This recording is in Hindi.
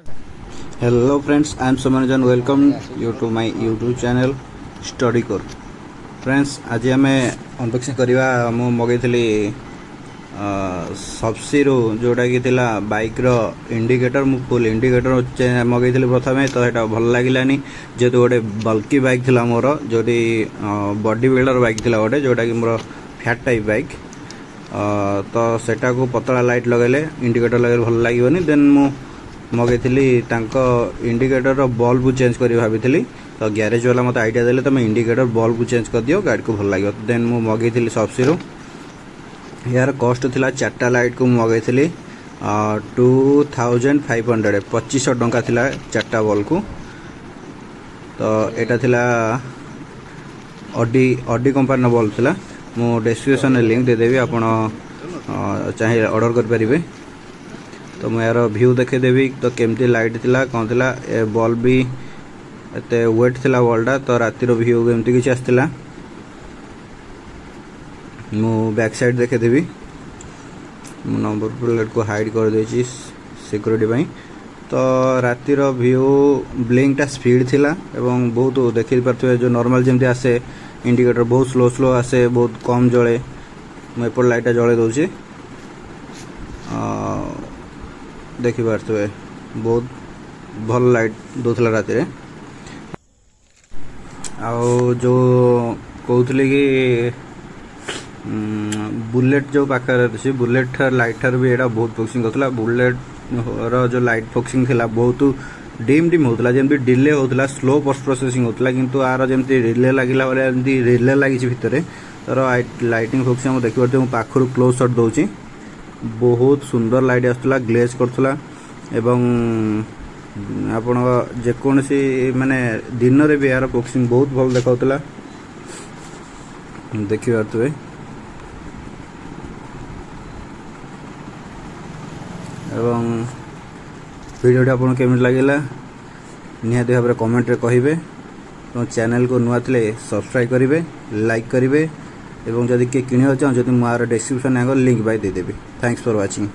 Hello friends, I am Somanjan. Welcome you to my YouTube channel Study Core. Friends, आज आम अनबॉक्सिंग करवा मु मगैली सबसीरु जोटा कि बाइक रो इंडिकेटर मु फुल इंडिकेटर मगैली प्रथम तो यहाँ भल लगे जेहेतु गोटे बल्कि बाइक थी मोर जो बॉडी बिल्डर बाइक थी गोटे जोटा कि मोर फैट टाइप बाइक तो सेटा को पतला लाइट लगेले इंडिकेटर लगे भल लगे देन मु मगैली इंडिकेटर बल्ब चेंज कर भाई तो ग्यारेज वाला मत आइडिया देले तुम इंडिकेटर बल्ब चेंज कर दियो गाड़ी को भल लगे देन मु मगैली सबसीरु यार कॉस्ट थिला चार्टा लाइट को मगैली 2500 2500 टंका थिला चार्टा बल्ब को तो यहाँ थिला ऑडी कंपनी बल्ब थिला मु डिस्क्रिप्शन में लिंक देदेवी आपण चाहे ऑर्डर कर परिबे तो मैं यार व्यू देखेदेवी तो केमती लाइट थिला कौन थिला ए बल्ब भी एते वेट थिला बल्बटा तो रातिर व्यू एमती किसी आसला मु बैक साइड देखेदेवी नंबर प्लेट को हाइड कर देछि सिक्योरिटी पाई तो रातिर व्यू ब्लिंकटा स्पीड थिला एवं बहुत देखि पारथि जो नॉर्मल जेमती आसे इंडिकेटर बहुत स्लो आसे बहुत कम जले मु एपट लाइटा जले दउछि देखि पारथि बहुत भल लाइट दउथला राति रे आउ जो कहूली कि बुलेट जो पाखे अच्छी बुलेट लाइट ठार भी यहाँ बहुत फोकसिंग करता बुलेट रो जो लाइट फोकसिंग थिला बहुत डिम होता जमी डिले होता स्लो पोस्ट प्रोसेसिंग होता किंतु आर जमी रिले लगिला एमती रिले लगी भितर तार लाइटिंग फोकसिंग देखिए पाखर क्लोज शॉट दूसरी बहुत सुंदर लाइट आसला ग्लेज करूला एवं आपण जेकोसी माने दिन रे भी यार फोकसिंग बहुत भल देखाउतला देखि पारथुवे एवं वीडियो आपन केमिति लागिला निहाती भाव कमेंट रे कहिबे तो चैनल को नुआ थिले सब्सक्राइब करिवे लाइक करिवे एवं जदि के किनियो चाहो जदि मार डिस्क्रिप्शन आगर लिंक बाय दे देबे थैंक्स फॉर वाचिंग।